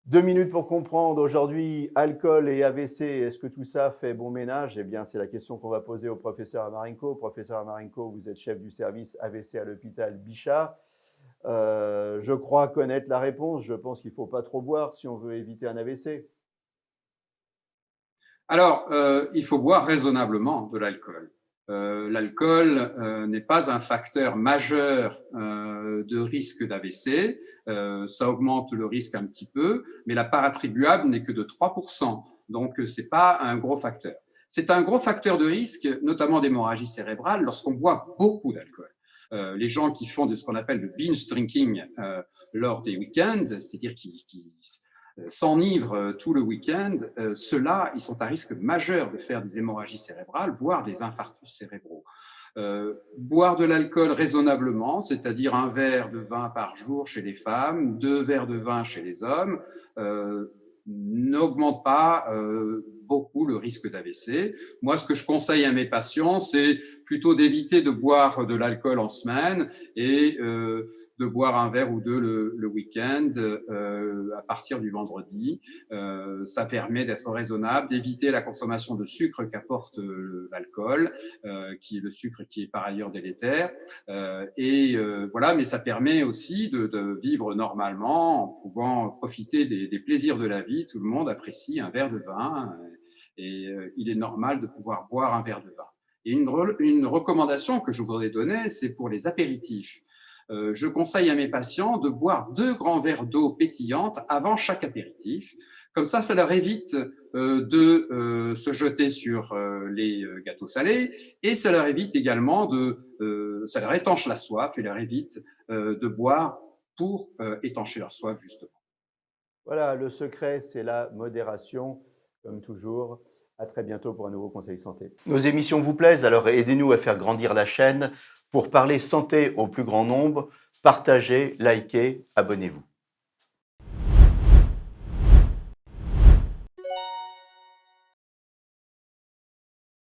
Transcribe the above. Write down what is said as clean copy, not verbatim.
2 minutes pour comprendre aujourd'hui, alcool et AVC, est-ce que tout ça fait bon ménage? Eh bien, c'est la question qu'on va poser au professeur Amarenko. Professeur Amarenko, vous êtes chef du service AVC à l'hôpital Bichat. Je crois connaître la réponse. Je pense qu'il ne faut pas trop boire si on veut éviter un AVC. Alors, il faut boire raisonnablement de l'alcool. L'alcool n'est pas un facteur majeur de risque d'AVC. Ça augmente le risque un petit peu, mais la part attribuable n'est que de 3%. Donc, ce n'est pas un gros facteur. C'est un gros facteur de risque, notamment d'hémorragie cérébrale, lorsqu'on boit beaucoup d'alcool. Les gens qui font de ce qu'on appelle le binge drinking lors des week-ends, c'est-à-dire qui s'enivrent tout le week-end, ceux-là, ils sont à risque majeur de faire des hémorragies cérébrales, voire des infarctus cérébraux. Boire de l'alcool raisonnablement, c'est-à-dire un verre de vin par jour chez les femmes, 2 verres de vin chez les hommes, n'augmente pas beaucoup le risque d'AVC. Moi, ce que je conseille à mes patients, c'est plutôt d'éviter de boire de l'alcool en semaine et de boire un verre ou deux le week-end à partir du vendredi. Ça permet d'être raisonnable, d'éviter la consommation de sucre qu'apporte l'alcool, qui est le sucre qui est par ailleurs délétère. Voilà, mais ça permet aussi de vivre normalement en pouvant profiter des plaisirs de la vie. Tout le monde apprécie un verre de vin et il est normal de pouvoir boire un verre de vin. Et une recommandation que je voudrais donner, c'est pour les apéritifs. Je conseille à mes patients de boire 2 grands verres d'eau pétillante avant chaque apéritif. Comme ça leur évite de se jeter sur les gâteaux salés et ça leur évite également ça leur étanche la soif et leur évite de boire pour étancher leur soif, justement. Voilà, le secret, c'est la modération, comme toujours. À très bientôt pour un nouveau Conseil Santé. Nos émissions vous plaisent, alors aidez-nous à faire grandir la chaîne. Pour parler santé au plus grand nombre, partagez, likez, abonnez-vous.